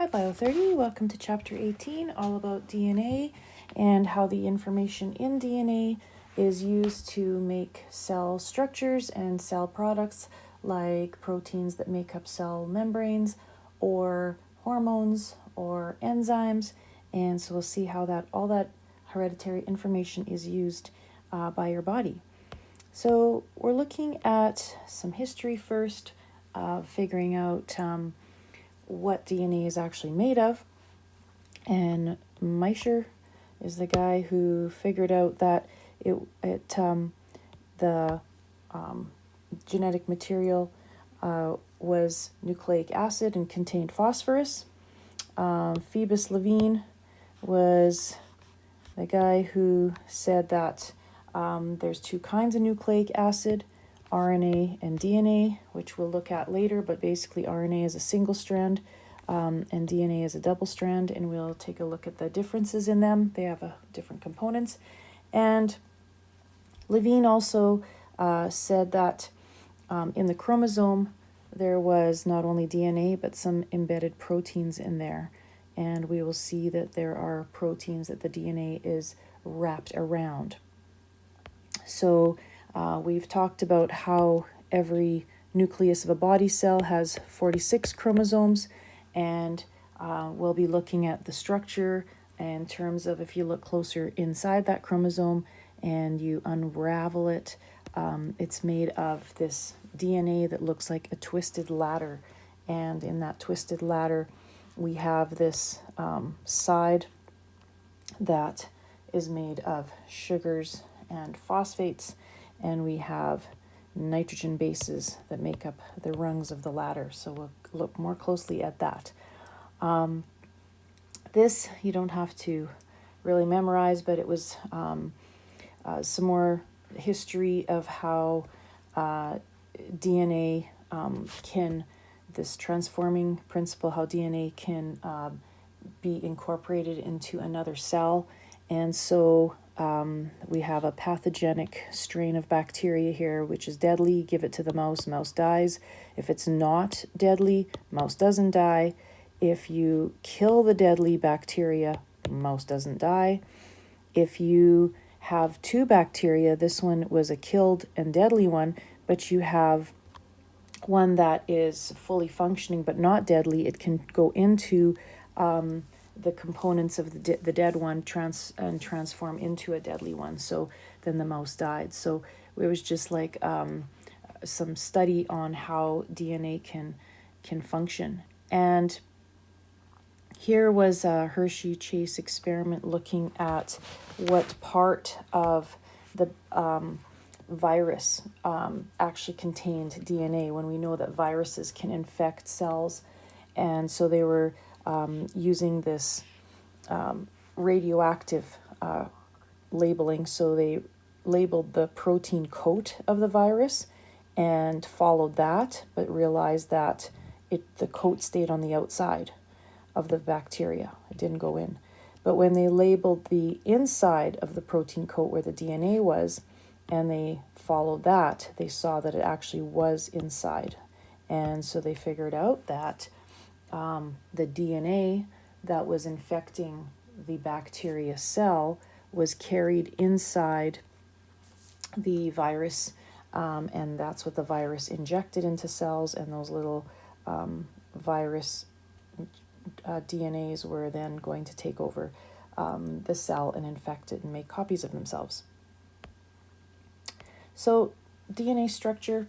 Hi Bio30, welcome to Chapter 18, all about DNA and how the information in DNA is used to make cell structures and cell products like proteins that make up cell membranes or hormones or enzymes. And so we'll see how all that hereditary information is used by your body. So we're looking at some history first, figuring out what DNA is actually made of. And Meischer is the guy who figured out that the genetic material was nucleic acid and contained phosphorus. Phoebus Levine was the guy who said that there's two kinds of nucleic acid, RNA and DNA, which we'll look at later, but basically RNA is a single strand and DNA is a double strand, and we'll take a look at the differences in them. They have different components. And Levine also said that in the chromosome there was not only DNA but some embedded proteins in there, and we will see that there are proteins that the DNA is wrapped around. So we've talked about how every nucleus of a body cell has 46 chromosomes, and we'll be looking at the structure in terms of if you look closer inside that chromosome and you unravel it, it's made of this DNA that looks like a twisted ladder, and in that twisted ladder we have this side that is made of sugars and phosphates, and we have nitrogen bases that make up the rungs of the ladder. So we'll look more closely at that. This you don't have to really memorize, but it was some more history of how DNA this transforming principle, how DNA can be incorporated into another cell. And so we have a pathogenic strain of bacteria here, which is deadly. Give it to the mouse, mouse dies. If it's not deadly, mouse doesn't die. If you kill the deadly bacteria, mouse doesn't die. If you have two bacteria, this one was a killed and deadly one, but you have one that is fully functioning but not deadly, it can go into the components of the dead one and transform into a deadly one. So then the mouse died. So it was just like some study on how DNA can function. And here was a Hershey-Chase experiment looking at what part of the virus actually contained DNA, when we know that viruses can infect cells. And so they were using this radioactive labeling. So they labeled the protein coat of the virus and followed that, but realized that the coat stayed on the outside of the bacteria. It didn't go in. But when they labeled the inside of the protein coat where the DNA was, and they followed that, they saw that it actually was inside. And so they figured out that the DNA that was infecting the bacteria cell was carried inside the virus, and that's what the virus injected into cells, and those little virus DNAs were then going to take over the cell and infect it and make copies of themselves. So DNA structure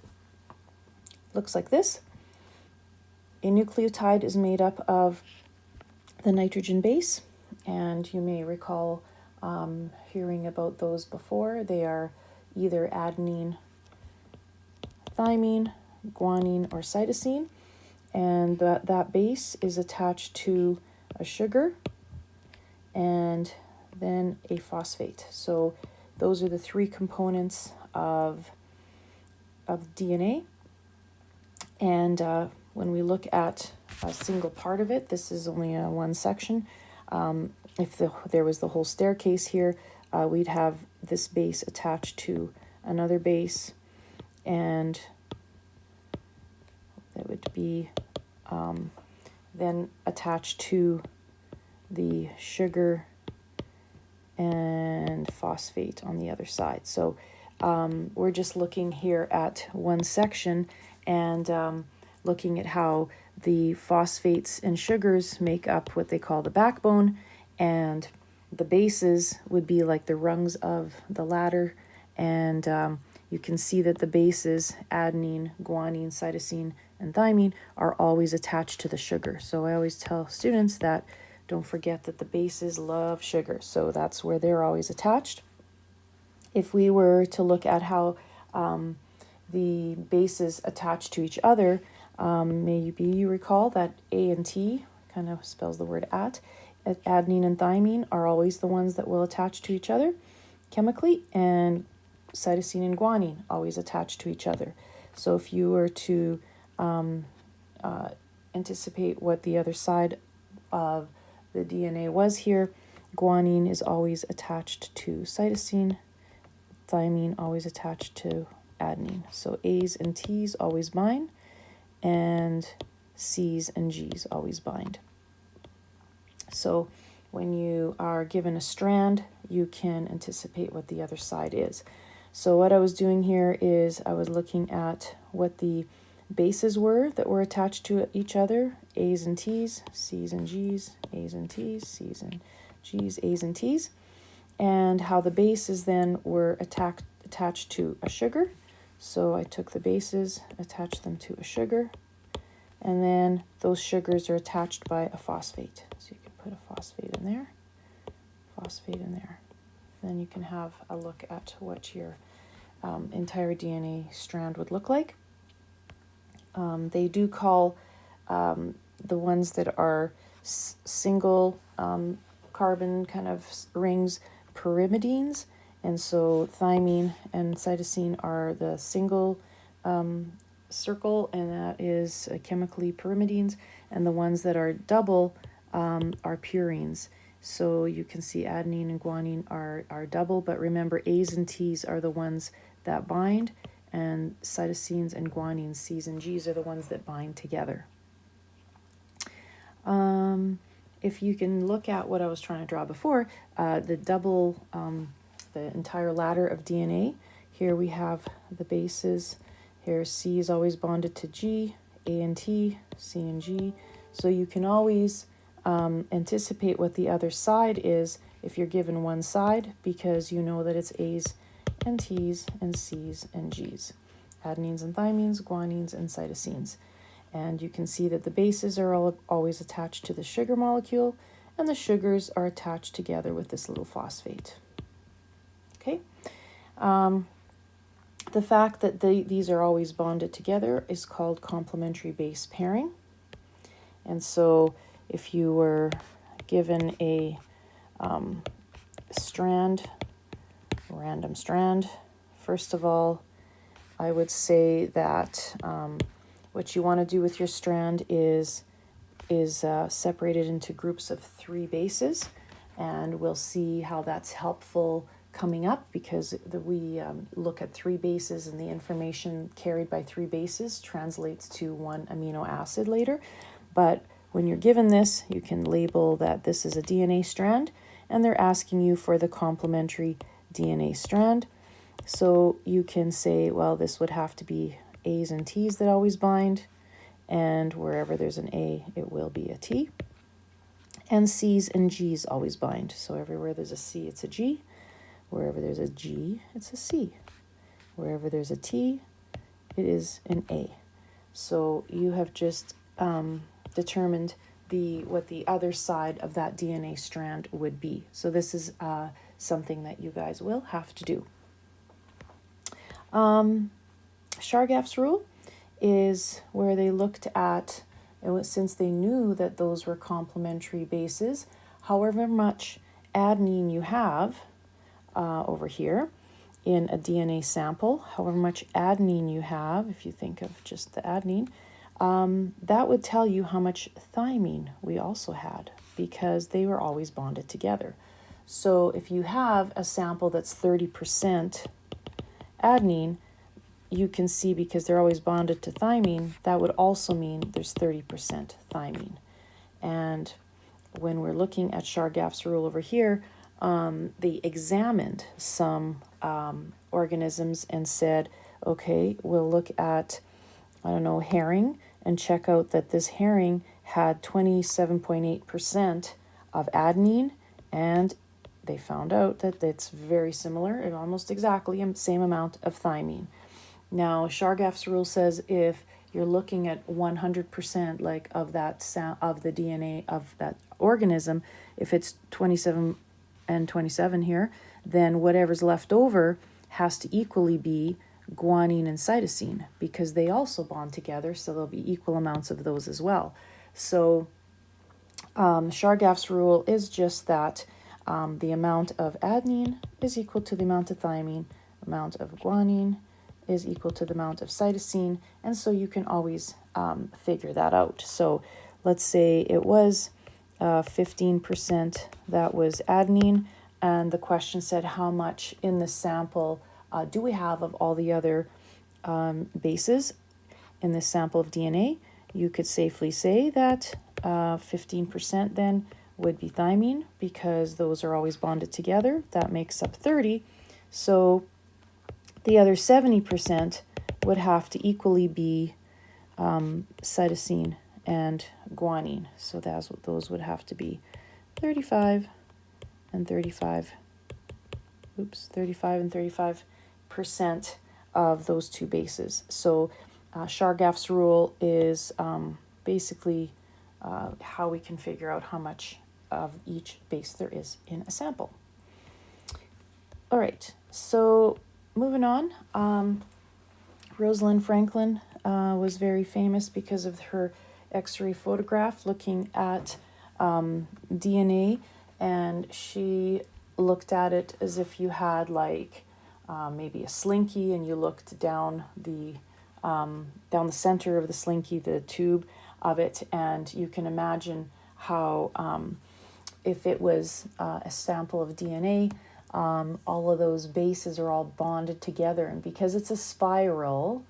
looks like this. A nucleotide is made up of the nitrogen base, and you may recall hearing about those before. They are either adenine, thymine, guanine, or cytosine, and that base is attached to a sugar and then a phosphate. So those are the three components of DNA. And when we look at a single part of it, this is only one section. If there was the whole staircase here, we'd have this base attached to another base, and that would be then attach to the sugar and phosphate on the other side. So we're just looking here at one section and looking at how the phosphates and sugars make up what they call the backbone, and the bases would be like the rungs of the ladder. And you can see that the bases, adenine, guanine, cytosine, and thymine, are always attached to the sugar. So I always tell students that don't forget that the bases love sugar, so that's where they're always attached. If we were to look at how the bases attach to each other, maybe you recall that A and T kind of spells the word at. Adenine and thymine are always the ones that will attach to each other chemically, and cytosine and guanine always attach to each other. So if you were to anticipate what the other side of the DNA was here, guanine is always attached to cytosine, thymine always attached to adenine. So A's and T's always bind, and C's and G's always bind. So when you are given a strand, you can anticipate what the other side is. So what I was doing here is I was looking at what the bases were that were attached to each other: A's and T's, C's and G's, A's and T's, C's and G's, A's and T's, and how the bases then were attached to a sugar. So I took the bases, attached them to a sugar, and then those sugars are attached by a phosphate. So you can put a phosphate in there, phosphate in there. Then you can have a look at what your entire DNA strand would look like. They do call the ones that are single carbon kind of rings pyrimidines, and so thymine and cytosine are the single circle, and that is chemically pyrimidines, and the ones that are double are purines. So you can see adenine and guanine are double, but remember A's and T's are the ones that bind, and cytosines and guanines, C's and G's, are the ones that bind together. If you can look at what I was trying to draw before, the entire ladder of DNA, here we have the bases. Here C is always bonded to G, A and T, C and G. So you can always anticipate what the other side is if you're given one side, because you know that it's A's and T's and C's and G's, adenines and thymines, guanines and cytosines. And you can see that the bases are always attached to the sugar molecule, and the sugars are attached together with this little phosphate. Okay. The fact that these are always bonded together is called complementary base pairing. And so if you were given a random strand, first of all, I would say that what you want to do with your strand is separate it into groups of 3 bases, and we'll see how that's helpful coming up, because we look at 3 bases, and the information carried by 3 bases translates to 1 amino acid later. But when you're given this, you can label that this is a DNA strand, and they're asking you for the complementary DNA strand. So you can say, well, this would have to be A's and T's that always bind, and wherever there's an A, it will be a T. And C's and G's always bind. So everywhere there's a C, it's a G. Wherever there's a G, it's a C. Wherever there's a T, it is an A. So you have just determined what the other side of that DNA strand would be. So this is something that you guys will have to do. Chargaff's rule is where they looked at, since they knew that those were complementary bases, however much adenine you have over here in a DNA sample, however much adenine you have, if you think of just the adenine, that would tell you how much thymine we also had, because they were always bonded together. So if you have a sample that's 30% adenine, you can see, because they're always bonded to thymine, that would also mean there's 30% thymine. And when we're looking at Chargaff's rule over here, they examined some organisms and said, okay, we'll look at, I don't know, herring, and check out that this herring had 27.8% of adenine, and they found out that it's very similar and almost exactly the same amount of thymine. Now, Chargaff's rule says if you're looking at 100% like of that of the DNA of that organism, if it's 27 and 27 here, then whatever's left over has to equally be guanine and cytosine, because they also bond together, so there'll be equal amounts of those as well. So Chargaff's rule is just that the amount of adenine is equal to the amount of thymine, amount of guanine is equal to the amount of cytosine, and so you can always figure that out. So let's say it was 15% that was adenine, and the question said how much in the sample do we have of all the other bases in this sample of DNA. You could safely say that 15% then would be thymine, because those are always bonded together. That makes up 30. So the other 70% would have to equally be cytosine and guanine. So that's what those would have to be, 35 and 35. 35 and 35% of those two bases. So Chargaff's rule is basically how we can figure out how much of each base there is in a sample. All right, so moving on, Rosalind Franklin was very famous because of her X-ray photograph looking at DNA, and she looked at it as if you had like maybe a slinky, and you looked down the center of the slinky, the tube of it, and you can imagine how if it was a sample of DNA, all of those bases are all bonded together, and because it's a spiral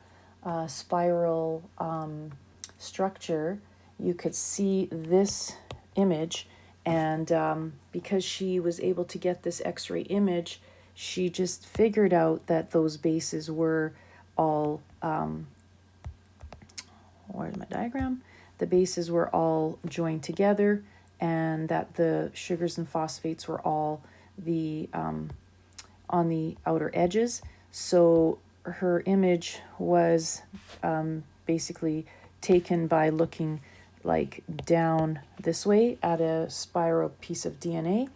structure, you could see this image, and because she was able to get this X-ray image, she just figured out that those bases were all, where's my diagram? The bases were all joined together, and that the sugars and phosphates were all the on the outer edges. So her image was basically taken by looking like down this way at a spiral piece of DNA,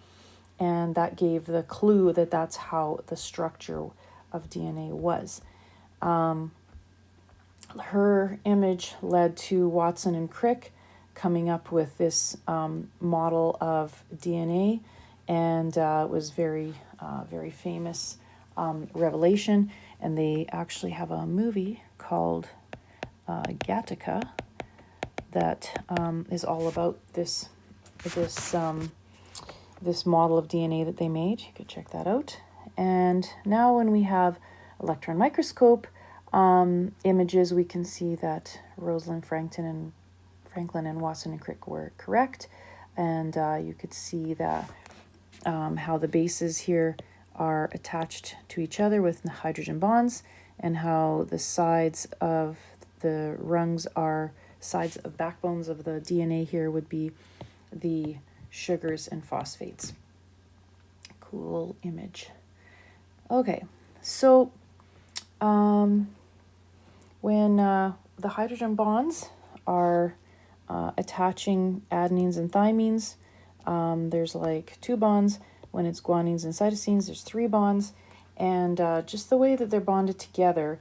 and that gave the clue that that's how the structure of DNA was. Her image led to Watson and Crick coming up with this model of DNA, and it was very famous revelation. And they actually have a movie called Gattaca that is all about this model of DNA that they made. You could check that out. And now when we have electron microscope images, we can see that Rosalind Franklin and Watson and Crick were correct. And you could see that how the bases here are attached to each other with hydrogen bonds, and how the sides of the rungs are sides of backbones of the DNA here would be the sugars and phosphates. Cool image. Okay, so when the hydrogen bonds are attaching adenines and thymines, there's like 2 bonds. When it's guanines and cytosines, there's 3 bonds, and just the way that they're bonded together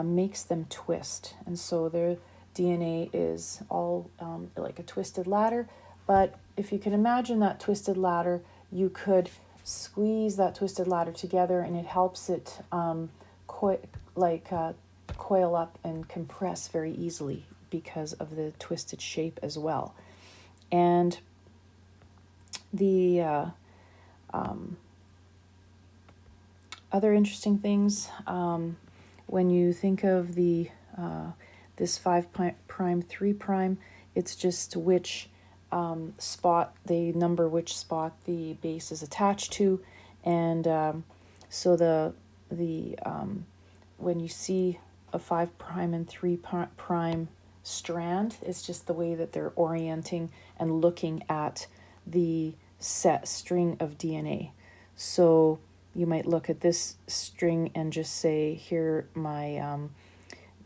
makes them twist, and so their DNA is all like a twisted ladder. But if you can imagine that twisted ladder, you could squeeze that twisted ladder together, and it helps it coil up and compress very easily because of the twisted shape as well. And the other interesting things, when you think of the this 5' 3', it's just which spot, they number which spot the base is attached to, and so the when you see a 5' and 3' strand, it's just the way that they're orienting and looking at the set string of DNA. So you might look at this string and just say, here I'm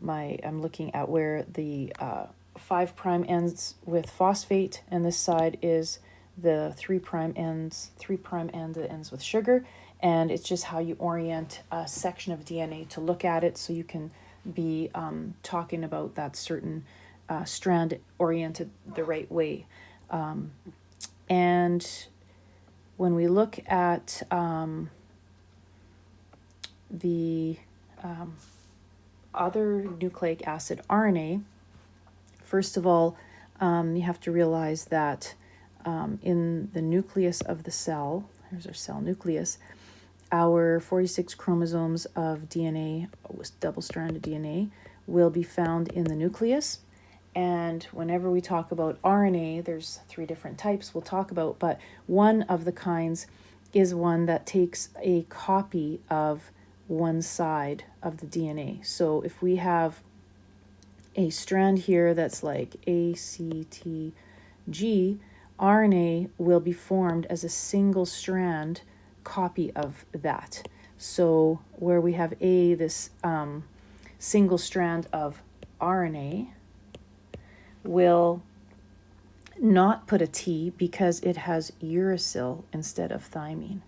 looking at where the 5' ends with phosphate, and this side is the 3' end that ends with sugar. And it's just how you orient a section of DNA to look at it, so you can be talking about that certain strand oriented the right way. And when we look at the other nucleic acid RNA, first of all, you have to realize that in the nucleus of the cell, here's our cell nucleus, our 46 chromosomes of DNA, double-stranded DNA, will be found in the nucleus. And whenever we talk about RNA, there's 3 different types we'll talk about, but one of the kinds is one that takes a copy of one side of the DNA. So if we have a strand here that's like ACTG, RNA will be formed as a single strand copy of that. So where we have this single strand of RNA will not put a T because it has uracil instead of thymine.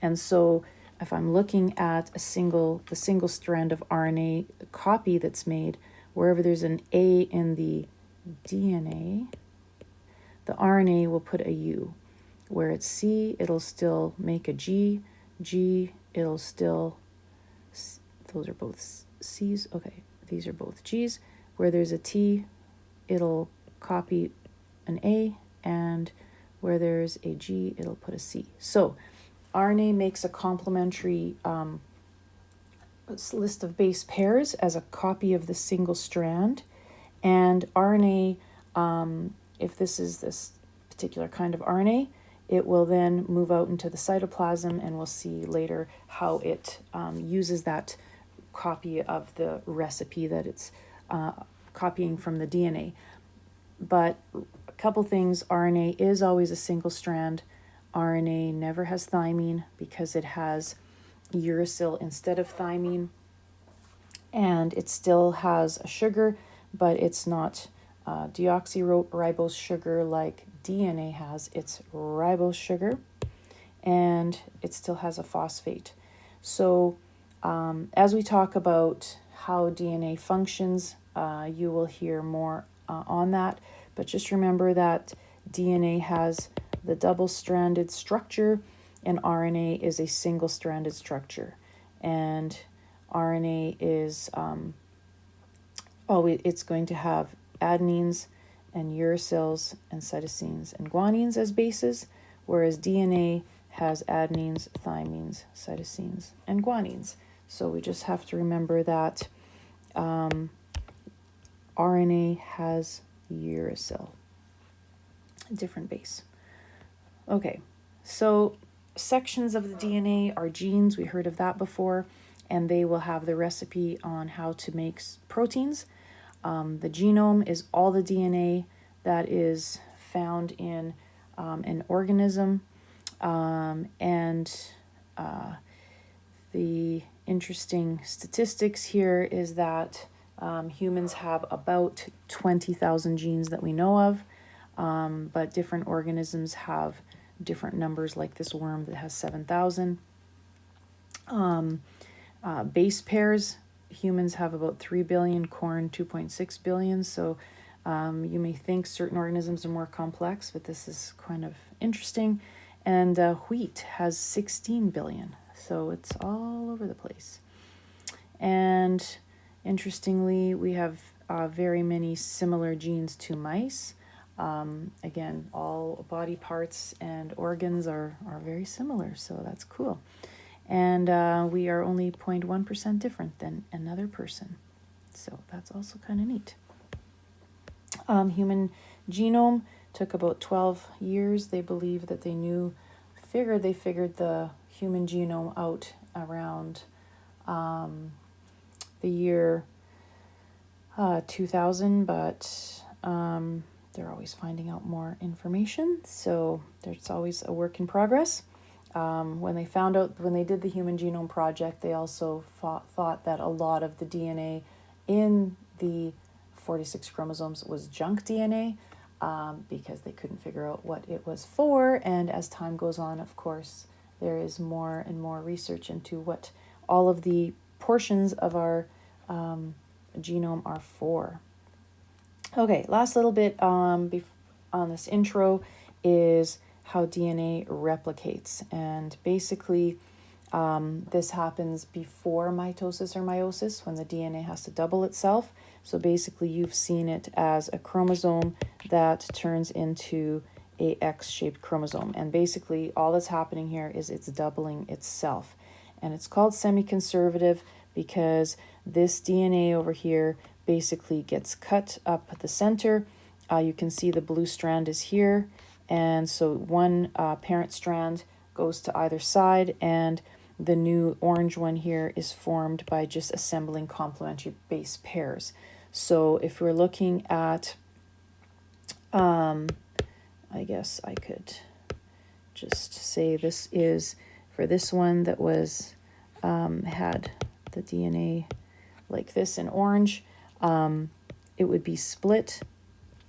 And so if I'm looking at the single strand of RNA copy that's made, wherever there's an A in the DNA, the RNA will put a U. Where it's C, it'll still make a G. G, it'll still, those are both C's. Okay, these are both G's. Where there's a T, it'll copy an A, and where there's a G, it'll put a C. So RNA makes a complementary list of base pairs as a copy of the single strand, and RNA, if this is this particular kind of RNA, it will then move out into the cytoplasm, and we'll see later how it uses that copy of the recipe that it's copying from the DNA. But a couple things, RNA is always a single strand. RNA never has thymine because it has uracil instead of thymine, and it still has a sugar, but it's not deoxyribose sugar like DNA has. It's ribose sugar, and it still has a phosphate. So as we talk about how DNA functions, you will hear more on that, but just remember that DNA has the double-stranded structure and RNA is a single-stranded structure. And RNA is it's going to have adenines and uracils and cytosines and guanines as bases, whereas DNA has adenines, thymines, cytosines, and guanines. So we just have to remember that RNA has uracil, a different base. Okay, so sections of the DNA are genes. We heard of that before, and they will have the recipe on how to make proteins. The genome is all the DNA that is found in an organism, and the interesting statistics here is that humans have about 20,000 genes that we know of, but different organisms have different numbers, like this worm that has 7,000. Base pairs, humans have about 3 billion, corn 2.6 billion, so you may think certain organisms are more complex, but this is kind of interesting. And wheat has 16 billion, so it's all over the place. And interestingly, we have very many similar genes to mice. Again, all body parts and organs are very similar, so that's cool. And we are only 0.1% different than another person, so that's also kind of neat. Human genome took about 12 years. They believe that they figured the human genome out around the year 2000, but they're always finding out more information. So there's always a work in progress. When they did the Human Genome Project, they also thought that a lot of the DNA in the 46 chromosomes was junk DNA, because they couldn't figure out what it was for. And as time goes on, of course, there is more and more research into what all of the portions of our genome are for. Okay, last little bit on this intro is how DNA replicates. And basically, this happens before mitosis or meiosis, when the DNA has to double itself. So basically, you've seen it as a chromosome that turns into a X-shaped chromosome. And basically, all that's happening here is it's doubling itself. And it's called semi-conservative because this DNA over here basically gets cut up at the center. You can see the blue strand is here. And so one parent strand goes to either side, and the new orange one here is formed by just assembling complementary base pairs. So if we're looking at, I guess I could just say this is for this one that was had the DNA like this in orange, it would be split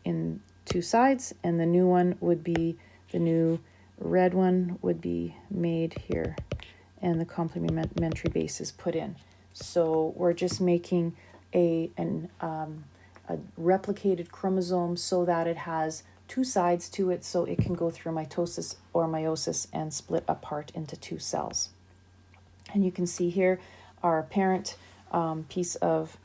in two sides, and the new one would be, the new red one would be made here, and the complementary base is put in. So we're just making a replicated chromosome so that it has two sides to it, so it can go through mitosis or meiosis and split apart into two cells. And you can see here our parent piece of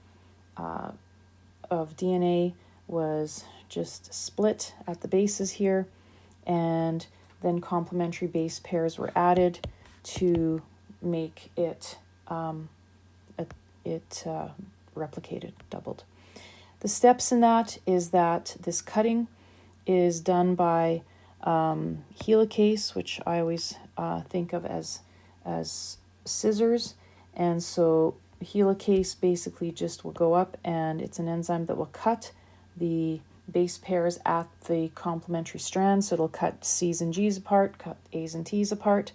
DNA was just split at the bases here, and then complementary base pairs were added to make it replicated, doubled. The steps in that is that this cutting is done by helicase, which I always think of as scissors. And so helicase basically just will go up, and it's an enzyme that will cut the base pairs at the complementary strands. So it'll cut C's and G's apart, cut A's and T's apart.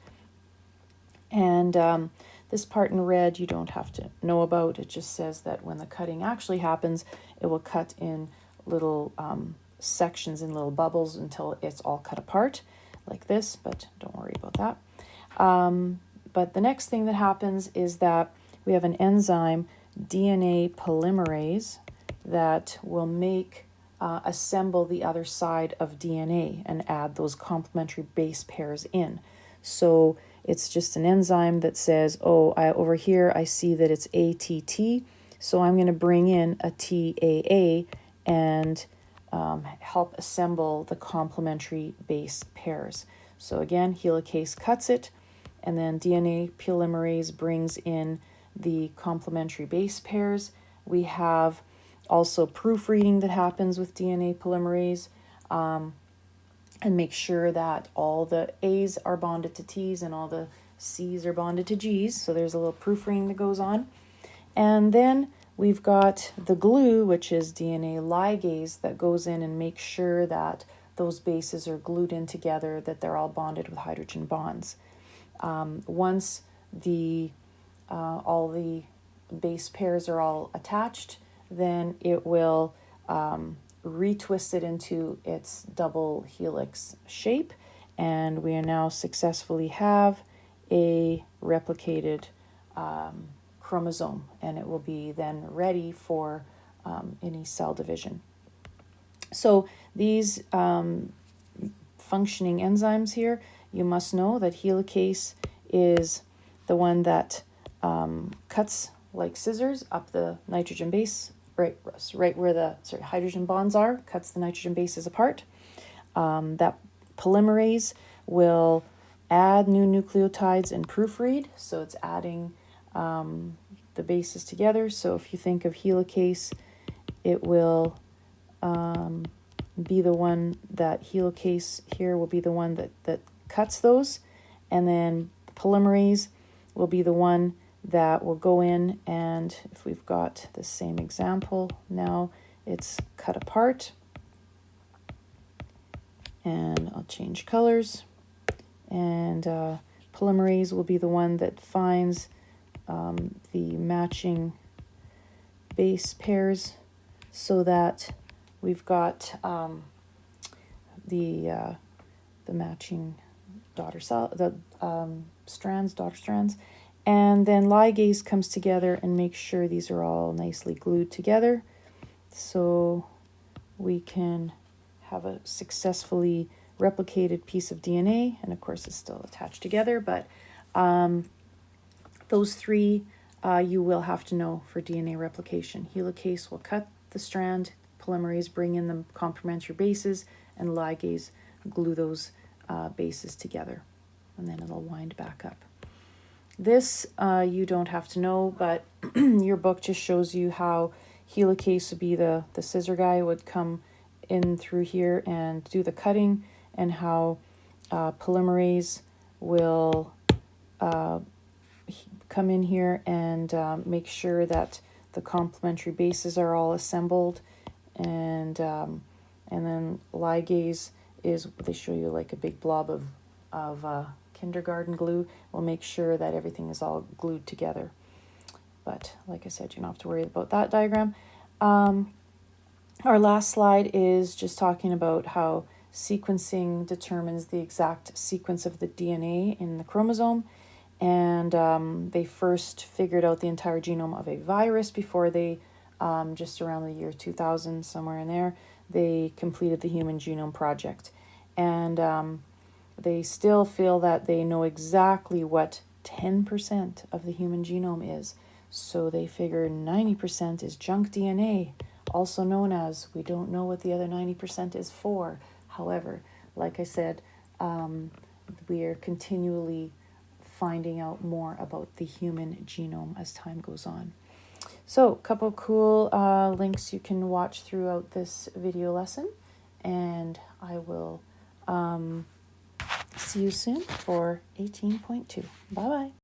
And this part in red you don't have to know about. It just says that when the cutting actually happens, it will cut in little sections, in little bubbles, until it's all cut apart like this, but don't worry about that. But the next thing that happens is that we have an enzyme, DNA polymerase, that will assemble the other side of DNA and add those complementary base pairs in. So it's just an enzyme that says, over here I see that it's ATT, so I'm going to bring in a TAA and help assemble the complementary base pairs. So again, helicase cuts it, and then DNA polymerase brings in the complementary base pairs. We have also proofreading that happens with DNA polymerase, and make sure that all the A's are bonded to T's and all the C's are bonded to G's. So there's a little proofreading that goes on. And then we've got the glue, which is DNA ligase, that goes in and makes sure that those bases are glued in together, that they're all bonded with hydrogen bonds. Once all the base pairs are all attached, then it will retwist it into its double helix shape, and we now successfully have a replicated chromosome, and it will be then ready for any cell division. So these functioning enzymes here, you must know that helicase is the one that cuts like scissors up the nitrogen base, right where the hydrogen bonds are, cuts the nitrogen bases apart. That polymerase will add new nucleotides and proofread, so it's adding the bases together. So if you think of helicase, it will be the one, that helicase here will be the one that cuts those, and then polymerase will be the one that will go in, and if we've got the same example, now it's cut apart, and I'll change colors, and polymerase will be the one that finds the matching base pairs so that we've got the matching daughter strands, daughter strands. And then ligase comes together and makes sure these are all nicely glued together so we can have a successfully replicated piece of DNA. And of course it's still attached together, but those three you will have to know for DNA replication. Helicase will cut the strand, polymerase bring in the complementary bases, and ligase glue those bases together, and then it'll wind back up. This you don't have to know, but your book just shows you how helicase would be the scissor guy would come in through here and do the cutting, and how polymerase will come in here and make sure that the complementary bases are all assembled, and then ligase is, they show you like a big blob of kindergarten glue, will make sure that everything is all glued together. But like I said, you don't have to worry about that diagram. Our last slide is just talking about how sequencing determines the exact sequence of the DNA in the chromosome. And they first figured out the entire genome of a virus before they, just around the year 2000, somewhere in there, they completed the Human Genome Project. And they still feel that they know exactly what 10% of the human genome is. So they figure 90% is junk DNA, also known as we don't know what the other 90% is for. However, like I said, we are continually finding out more about the human genome as time goes on. So a couple cool links you can watch throughout this video lesson, and I will see you soon for 18.2. Bye-bye.